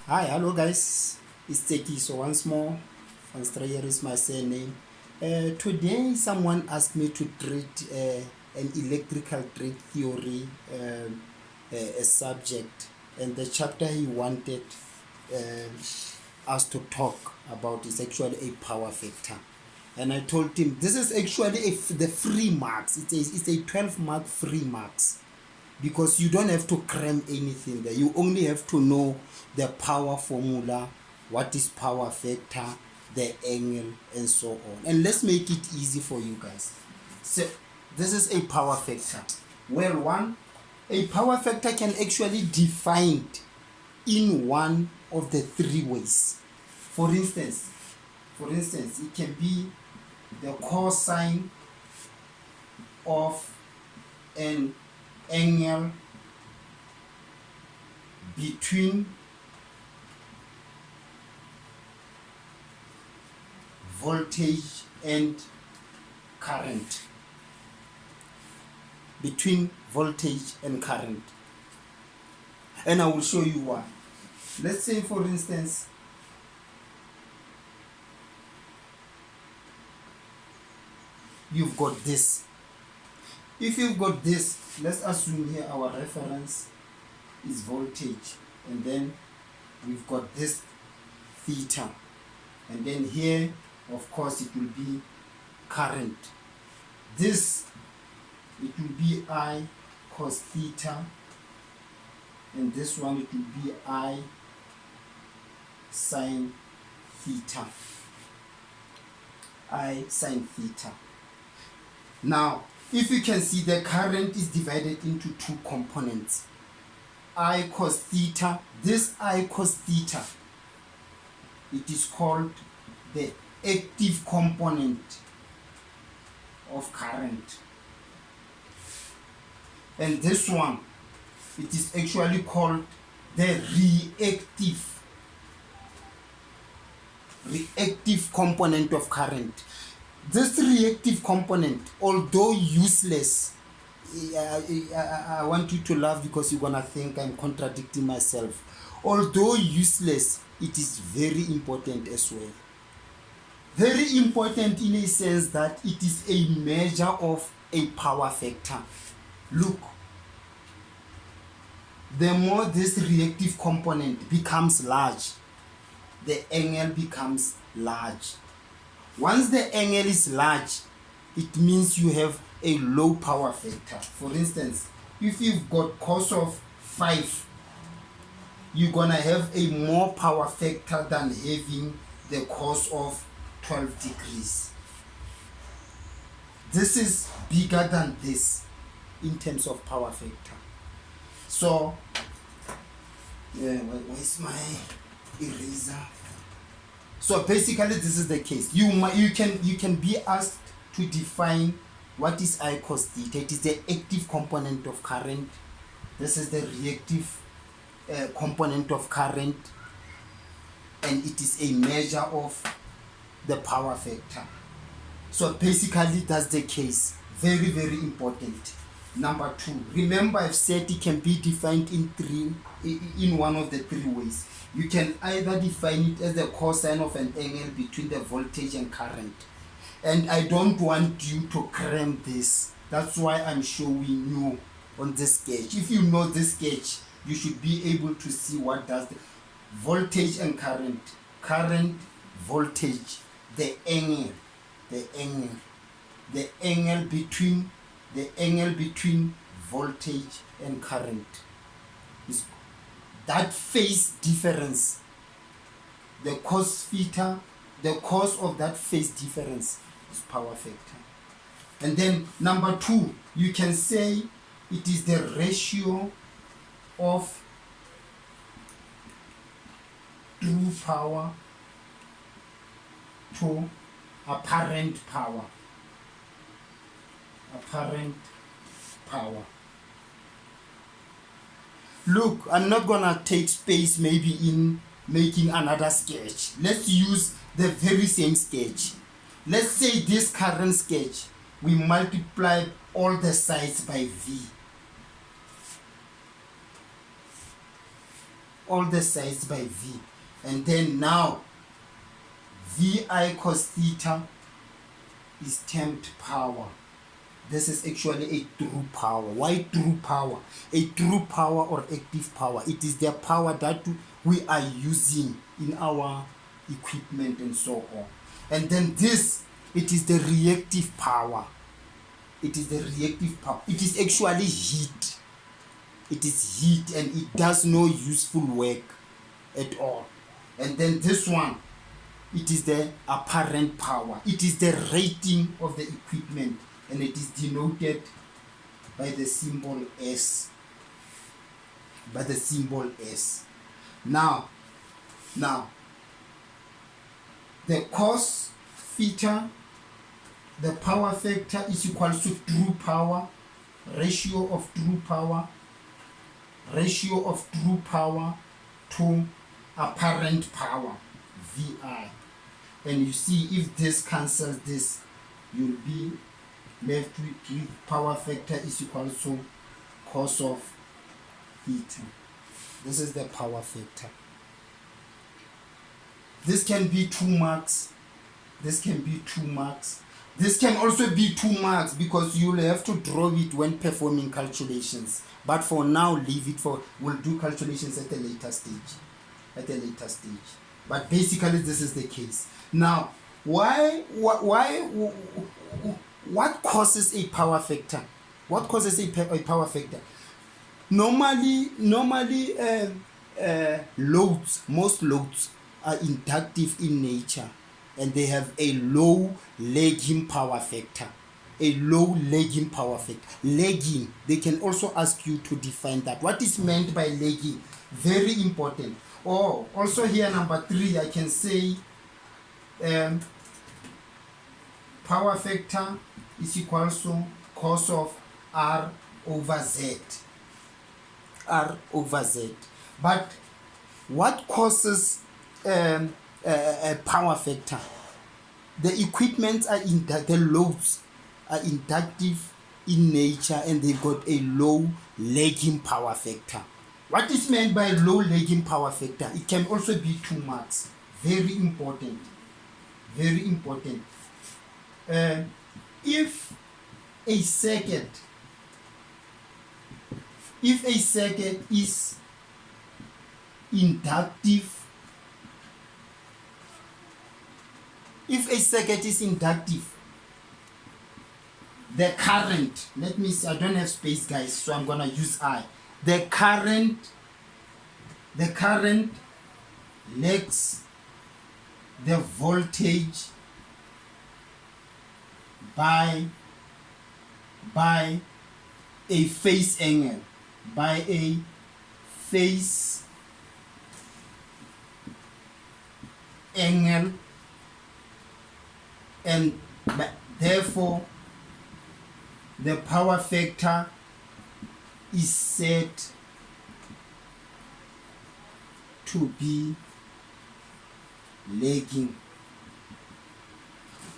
Hi, hello guys. It's Teki. So once more, Van Strayer is my surname. Today, someone asked me to treat an electrical trade theory a subject, and the chapter he wanted us to talk about is actually a power factor. And I told him this is actually the free marks. It's a 12 mark free marks, because you don't have to cram anything there. You only have to know the power formula, what is power factor, the angle, and so on. And let's make it easy for you guys. So this is a power factor. Well, a power factor can actually defined in one of the three ways. For instance, it can be the cosine of an angle between voltage and current. And I will show you why. Let's say, for instance, you've got this. If you've got this, let's assume here our reference is voltage, and then we've got this theta, and then here of course it will be current. This, it will be I cos theta, and this one it will be I sin theta. Now, if you can see, the current is divided into two components. I cos theta, this I cos theta, it is called the active component of current. And this one, it is actually called the reactive component of current. This reactive component, although useless, I want you to laugh because you're gonna think I'm contradicting myself. Although useless, it is very important as well. Very important in a sense that it is a measure of a power factor. Look, the more this reactive component becomes large, the angle becomes large. Once the angle is large, it means you have a low power factor. For instance, if you've got cos of 5, you're gonna have a more power factor than having the cos of 12 degrees. This is bigger than this in terms of power factor. So, where's my eraser? So basically, this is the case. You can be asked to define what is I cos theta. It is the active component of current. This is the reactive component of current, and it is a measure of the power factor. So basically, that's the case. Very, very important. Number 2, remember I've said it can be defined in one of the three ways. You can either define it as the cosine of an angle between the voltage and current. And I don't want you to cram this. That's why I'm showing you on this sketch. If you know this sketch, you should be able to see what does the voltage and current, voltage, the angle between voltage and current is that phase difference. The cos of that phase difference is power factor. And then number 2, you can say it is the ratio of true power to apparent power. Look, I'm not gonna take space maybe in making another sketch. Let's use the very same sketch. Let's say this current sketch, we multiply all the sides by V. all the sides by V. And then now VI cos theta is termed power. This is actually a true power. Why true power? A true power or active power. It is the power that we are using in our equipment and so on. And then this, it is the reactive power. It is the reactive power. It is actually heat. It is heat and it does no useful work at all. And then this one, it is the apparent power. It is the rating of the equipment and it is denoted by the symbol S. By the symbol S. Now, the cos theta, the power factor is equal to true power, ratio of true power to apparent power, VI. And you see, if this cancels this, you'll be left with power factor is equal to cos of theta. This is the power factor. This can be 2 marks. This can be 2 marks. This can also be 2 marks because you'll have to draw it when performing calculations. But for now, leave it for, we'll do calculations at a later stage. But basically, this is the case. Now, what causes a power factor? What causes a power factor? Normally, most loads are inductive in nature and they have a low lagging power factor. Lagging, they can also ask you to define that. What is meant by lagging? Very important. Also here number 3, I can say power factor is equal to cos of R over Z. But what causes a power factor? The equipment are the loads are inductive in nature and they've got a low lagging power factor. What is meant by low lagging power factor? It can also be 2 marks. Very important. If a circuit is inductive, the current, let me see, I don't have space guys, so I'm gonna use I. The current lags the voltage by a phase angle, and therefore the power factor is said to be lagging.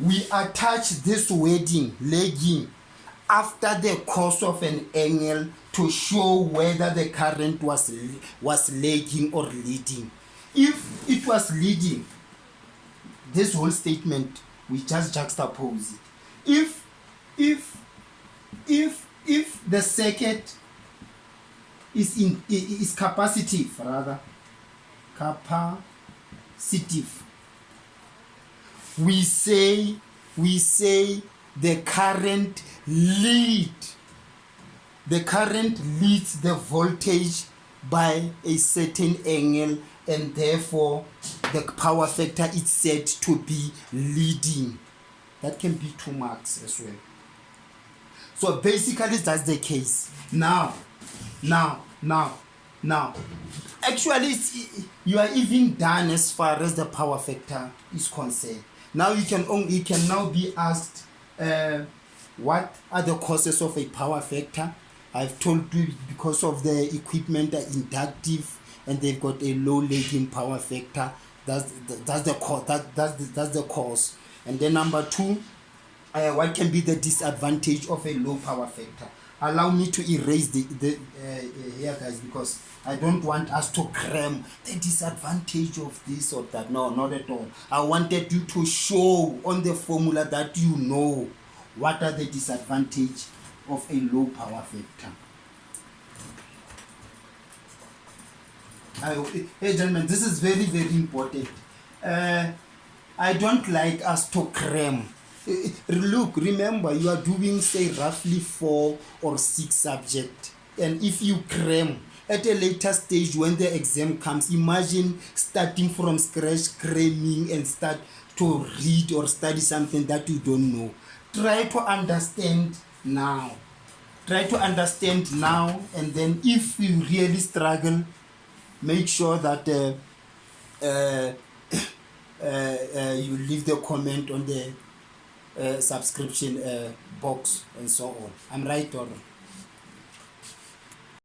We attach this wording, lagging, after the cos of an angle to show whether the current was lagging or leading. If it was leading, this whole statement we just juxtapose it. If the circuit is capacitive, we say the current leads the voltage by a certain angle, and therefore the power factor is said to be leading. That can be 2 marks as well. So basically that's the case. Now actually you are even done as far as the power factor is concerned. Now you can now be asked what are the causes of a power factor. I've told you because of the equipment are inductive and they've got a low lagging power factor. That's the cause. And then number 2, what can be the disadvantage of a low power factor? allow me to erase the here, guys, because I don't want us to cram the disadvantage of this or that. No, not at all. I wanted you to show on the formula that you know what are the disadvantage of a low power factor. Hey gentlemen, this is very, very important. I don't like us to cram. Look, remember, you are doing, say, roughly 4 or 6 subjects. And if you cram at a later stage when the exam comes, imagine starting from scratch, cramming, and start to read or study something that you don't know. Try to understand now. Try to understand now, and then if you really struggle, make sure that you leave the comment on the subscription box and so on. I'm right, or